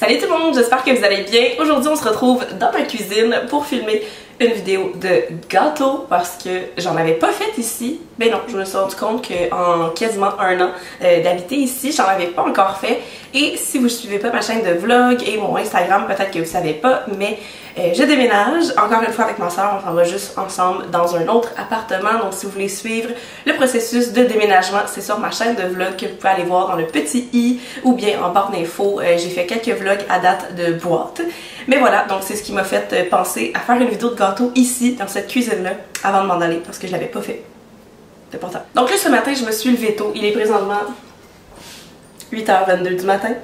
Salut tout le monde, j'espère que vous allez bien. Aujourd'hui, on se retrouve dans ma cuisine pour filmer une vidéo de gâteau parce que j'en avais pas fait ici. Ben non, je me suis rendu compte qu'en quasiment un an d'habiter ici, j'en avais pas encore fait. Et si vous suivez pas ma chaîne de vlog et mon Instagram, peut-être que vous savez pas, mais je déménage encore une fois avec ma soeur. On s'en va juste ensemble dans un autre appartement. Donc si vous voulez suivre le processus de déménagement, c'est sur ma chaîne de vlog que vous pouvez aller voir dans le petit i ou bien en barre d'infos. J'ai fait quelques vlogs à date de boîte. Mais voilà, donc c'est ce qui m'a fait penser à faire une vidéo de gâteau ici, dans cette cuisine-là, avant de m'en aller, parce que je l'avais pas fait. C'est important. Donc là, ce matin, je me suis levée tôt. Il est présentement 8h22 du matin.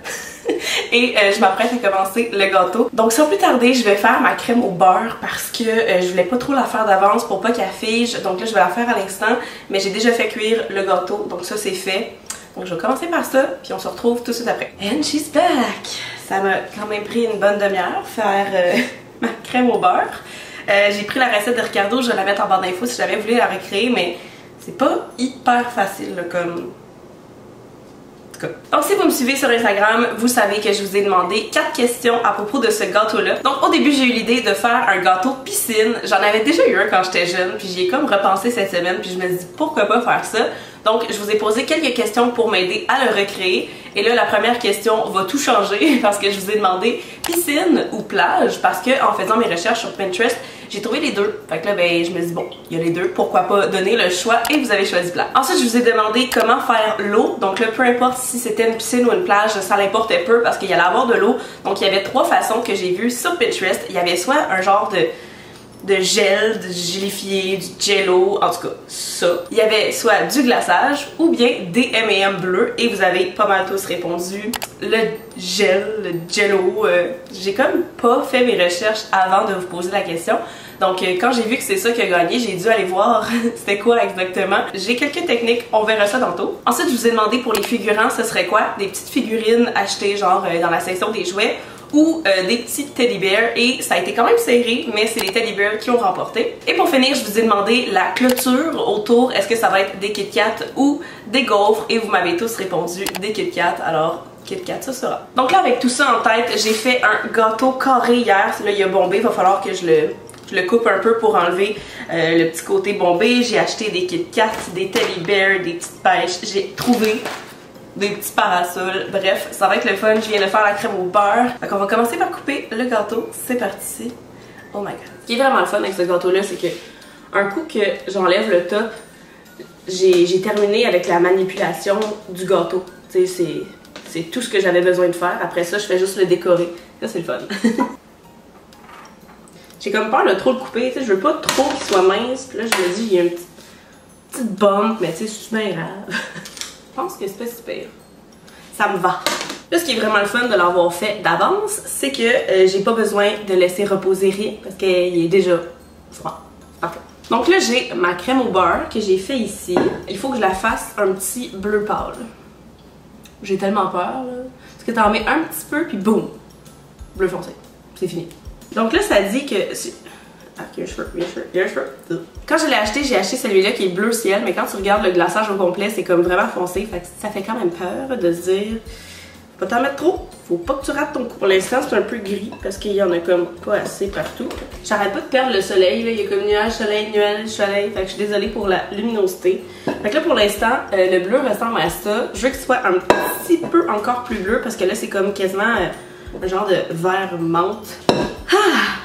Et je m'apprête à commencer le gâteau. Donc sans plus tarder, je vais faire ma crème au beurre parce que je voulais pas trop la faire d'avance pour pas qu'elle fige. Donc là, je vais la faire à l'instant, mais j'ai déjà fait cuire le gâteau, donc ça c'est fait. Donc je vais commencer par ça, puis on se retrouve tout de suite après. And she's back! Ça m'a quand même pris une bonne demi-heure faire ma crème au beurre. J'ai pris la recette de Ricardo, je vais la mettre en barre d'infos si j'avais voulu la recréer, mais c'est pas hyper facile là, comme... Donc si vous me suivez sur Instagram, vous savez que je vous ai demandé 4 questions à propos de ce gâteau-là. Donc au début, j'ai eu l'idée de faire un gâteau piscine. J'en avais déjà eu un quand j'étais jeune, puis j'y ai comme repensé cette semaine, puis je me dis pourquoi pas faire ça. Donc je vous ai posé quelques questions pour m'aider à le recréer. Et là, la première question va tout changer parce que je vous ai demandé piscine ou plage parce que en faisant mes recherches sur Pinterest, j'ai trouvé les deux. Fait que là, ben, je me dis bon, il y a les deux, pourquoi pas donner le choix et vous avez choisi plage. Ensuite, je vous ai demandé comment faire l'eau. Donc là, peu importe si c'était une piscine ou une plage, ça l'importait peu parce qu'il y allait avoir de l'eau. Donc il y avait 3 façons que j'ai vues sur Pinterest. Il y avait soit un genre de gel, de gélifié, du jello, en tout cas ça. Il y avait soit du glaçage ou bien des M&M bleus et vous avez pas mal tous répondu le gel, le jello. J'ai comme pas fait mes recherches avant de vous poser la question. Donc quand j'ai vu que c'est ça qui a gagné, j'ai dû aller voir c'était quoi exactement. J'ai quelques techniques, on verra ça tantôt. Ensuite, je vous ai demandé pour les figurants, ce serait quoi? Des petites figurines achetées genre dans la section des jouets ou des petits teddy bears et ça a été quand même serré, mais c'est les teddy bears qui ont remporté. Et pour finir, je vous ai demandé la clôture autour, est-ce que ça va être des Kit Kat ou des gaufres et vous m'avez tous répondu des Kit Kat, alors Kit Kat ça sera. Donc là, avec tout ça en tête, j'ai fait un gâteau carré hier. Là, il a bombé, il va falloir que je le coupe un peu pour enlever le petit côté bombé. J'ai acheté des Kit Kat, des teddy bears, des petites pêches, j'ai trouvé des petits parasols. Bref, ça va être le fun. Je viens de faire la crème au beurre. Donc on va commencer par couper le gâteau. C'est parti. Oh my god. Ce qui est vraiment le fun avec ce gâteau-là, c'est que un coup que j'enlève le top, j'ai terminé avec la manipulation du gâteau. Tu sais, c'est tout ce que j'avais besoin de faire. Après ça, je fais juste le décorer. Ça, c'est le fun. J'ai comme peur de trop le couper. Tu sais, je veux pas trop qu'il soit mince. Puis là, je me dis, il y a une petite bump, mais tu sais, c'est bien grave. Je pense que c'est pas super. Ça me va. Là, ce qui est vraiment le fun de l'avoir fait d'avance, c'est que j'ai pas besoin de laisser reposer rien parce qu'il est déjà froid. Parfait. Donc là, j'ai ma crème au beurre que j'ai fait ici. Il faut que je la fasse un petit bleu pâle. J'ai tellement peur, là. Parce que t'en mets un petit peu, puis boum! Bleu foncé. C'est fini. Donc là, ça dit que... Ah, il y a un cheveu. Quand je l'ai acheté, j'ai acheté celui-là qui est bleu ciel, mais quand tu regardes le glaçage au complet, c'est comme vraiment foncé. Fait que ça fait quand même peur de se dire, faut pas t'en mettre trop, faut pas que tu rates ton coup. Pour l'instant, c'est un peu gris parce qu'il y en a comme pas assez partout. J'arrête pas de perdre le soleil, là. Il y a comme nuage, soleil, nuage, soleil. Fait que je suis désolée pour la luminosité. Fait que là, pour l'instant, le bleu ressemble à ça. Je veux qu'il soit un petit peu encore plus bleu parce que là, c'est comme quasiment un genre de vert menthe. Ah!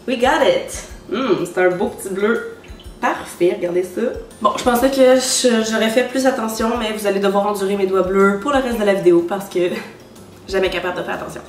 We got it! C'est un beau petit bleu. Parfait, regardez ça. Bon, je pensais que j'aurais fait plus attention, mais vous allez devoir endurer mes doigts bleus pour le reste de la vidéo parce que jamais capable de faire attention.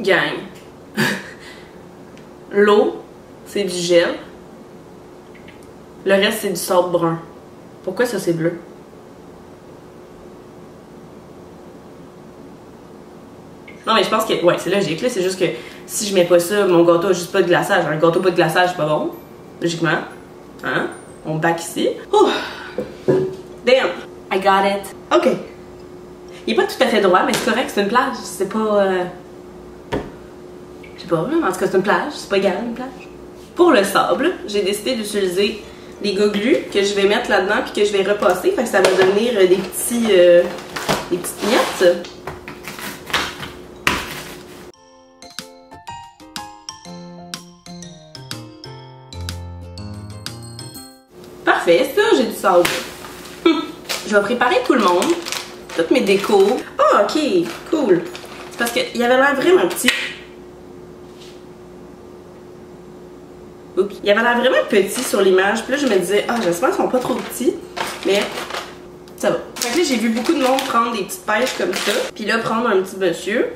Gang. L'eau, c'est du gel. Le reste, c'est du sable brun. Pourquoi ça, c'est bleu? Non, mais je pense que, ouais, c'est logique, là. C'est juste que si je mets pas ça, mon gâteau a juste pas de glaçage. Un gâteau pas de glaçage, c'est pas bon. Logiquement. Hein? On back ici. Oh! Damn! I got it. OK. Il est pas tout à fait droit, mais c'est correct, c'est une plage. C'est pas. Je sais pas, en tout cas, c'est une plage. C'est pas égal, une plage. Pour le sable, j'ai décidé d'utiliser des gogglus que je vais mettre là-dedans puis que je vais repasser. Fait que ça va devenir des petites miettes. Parfait, ça, j'ai du sable. Je vais préparer tout le monde, toutes mes décos. Ah, ok, cool. C'est parce qu'il avait l'air vraiment petit. Oups. Il avait l'air vraiment petit sur l'image. Puis là, je me disais, ah, j'espère qu'ils sont pas trop petits. Mais ça va. Fait que là, j'ai vu beaucoup de monde prendre des petites pêches comme ça. Puis là, prendre un petit monsieur.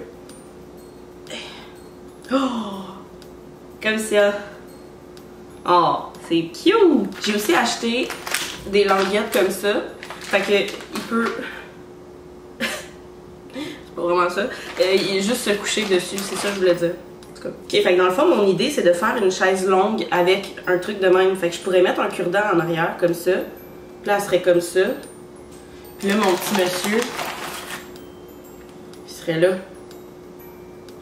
Oh! Comme ça. Oh, c'est cute! J'ai aussi acheté des languettes comme ça. Fait que il peut. C'est pas vraiment ça. Il est juste se coucher dessus, c'est ça que je voulais dire. En tout cas. Ok, fait que dans le fond, mon idée c'est de faire une chaise longue avec un truc de même. Fait que je pourrais mettre un cure-dent en arrière comme ça. Puis là, elle serait comme ça. Puis là, mon petit monsieur, il serait là.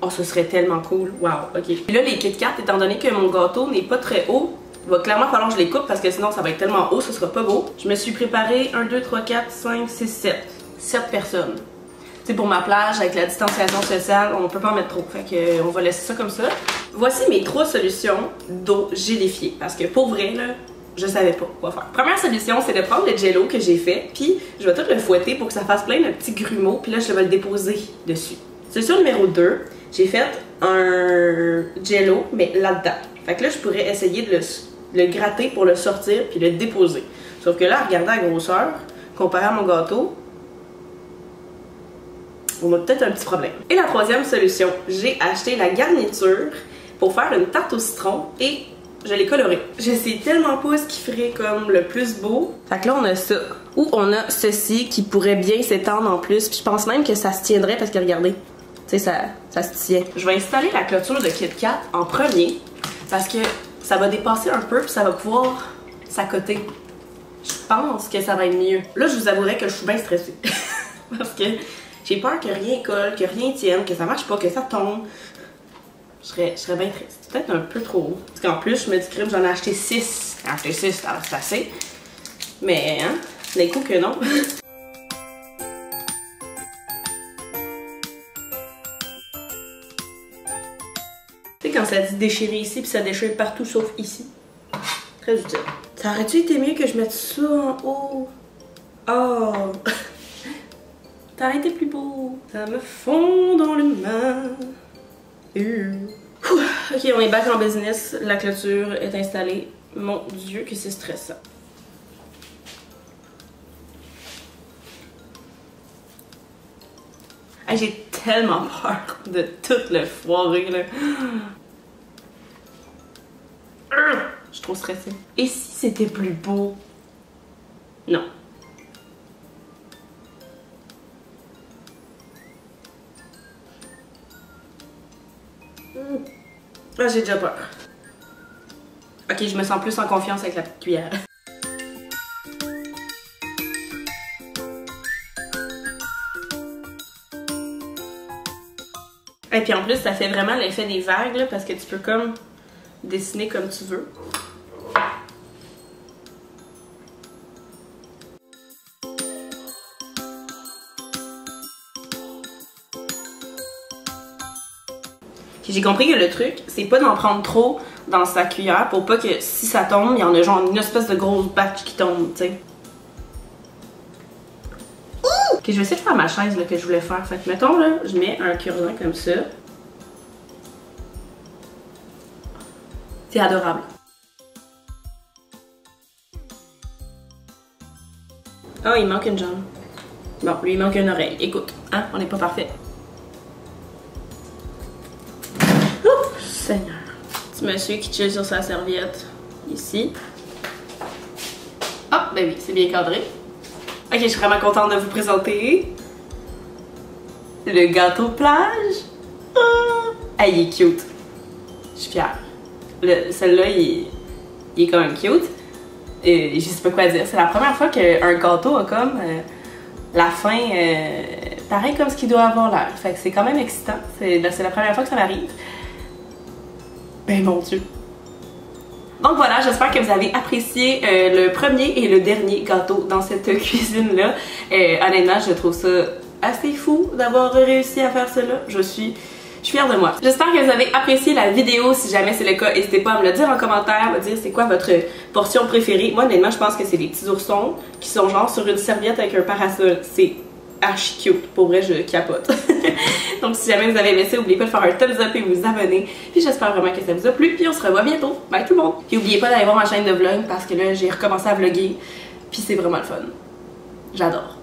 Oh, ce serait tellement cool. Wow, ok. Puis là, les Kit Kat, étant donné que mon gâteau n'est pas très haut, il va clairement falloir que je les coupe parce que sinon ça va être tellement haut, ce sera pas beau. Je me suis préparé 1, 2, 3, 4, 5, 6, 7. 7 personnes. Tu sais, pour ma plage, avec la distanciation sociale, on peut pas en mettre trop. Fait que on va laisser ça comme ça. Voici mes 3 solutions d'eau gélifiée. Parce que pour vrai, là, je savais pas quoi faire. Première solution, c'est de prendre le jello que j'ai fait, puis je vais tout le fouetter pour que ça fasse plein de petits grumeaux, puis là, je vais le déposer dessus. Solution numéro 2, j'ai fait un jello, mais là-dedans. Fait que là, je pourrais essayer de le gratter pour le sortir puis le déposer. Sauf que là, regardez la grosseur, comparé à mon gâteau, on a peut-être un petit problème. Et la troisième solution, j'ai acheté la garniture pour faire une tarte au citron et je l'ai colorée. Je sais tellement pas ce qui ferait comme le plus beau. Fait que là, on a ça. Ou on a ceci qui pourrait bien s'étendre en plus. Puis je pense même que ça se tiendrait parce que regardez, tu sais, ça se tient. Je vais installer la clôture de Kit Kat en premier parce que ça va dépasser un peu puis ça va pouvoir s'accoter. Je pense que ça va être mieux. Là, je vous avouerai que je suis bien stressée. Parce que j'ai peur que rien colle, que rien tienne, que ça marche pas, que ça tombe. Je serais bien triste. C'est peut-être un peu trop haut. Parce qu'en plus, je me dis crime, j'en ai acheté 6. J'en ai acheté 6, alors c'est assez. Mais, hein, d'un coup que non. Tu sais, quand ça dit déchirer ici, puis ça déchire partout sauf ici. Très utile. Ça aurait-tu été mieux que je mette ça en haut? Oh! Ça aurait été plus beau. Ça me fond dans les mains. Ok, on est back en business. La clôture est installée. Mon Dieu, que c'est stressant. Hey, j'ai tellement peur de tout le foirer, là. Je suis trop stressée. Et si c'était plus beau? Non. Ah, j'ai déjà peur. Ok, je me sens plus en confiance avec la petite cuillère. Et puis en plus, ça fait vraiment l'effet des vagues, là, parce que tu peux comme dessiner comme tu veux. J'ai compris que le truc, c'est pas d'en prendre trop dans sa cuillère pour pas que si ça tombe, il y en a genre une espèce de grosse batch qui tombe, tu sais. Ok, je vais essayer de faire ma chaise là, que je voulais faire. Fait que mettons là, je mets un cure-dent comme ça. C'est adorable. Oh, il manque une jambe. Bon, lui il manque une oreille. Écoute, hein, on n'est pas parfait. Seigneur. Petit monsieur qui chill sur sa serviette. Ici. Ah, ben oui, c'est bien cadré. Ok, je suis vraiment contente de vous présenter le gâteau plage. Ah, il est cute. Je suis fière. Celui-là, il est quand même cute. Et je sais pas quoi dire. C'est la première fois qu'un gâteau a comme la fin pareil comme ce qu'il doit avoir l'air. Fait que c'est quand même excitant. C'est la première fois que ça m'arrive. Ben mon Dieu. Donc voilà, j'espère que vous avez apprécié le premier et le dernier gâteau dans cette cuisine-là. Honnêtement, je trouve ça assez fou d'avoir réussi à faire cela. Je suis fière de moi. J'espère que vous avez apprécié la vidéo. Si jamais c'est le cas, n'hésitez pas à me le dire en commentaire, me dire c'est quoi votre portion préférée. Moi, honnêtement, je pense que c'est les petits oursons qui sont genre sur une serviette avec un parasol. C'est archi cute. Pour vrai, je capote. Donc si jamais vous avez aimé ça, n'oubliez pas de faire un thumbs up et vous abonner. Puis j'espère vraiment que ça vous a plu. Puis on se revoit bientôt. Bye tout le monde. Puis n'oubliez pas d'aller voir ma chaîne de vlog parce que là, j'ai recommencé à vlogger. Puis c'est vraiment le fun. J'adore.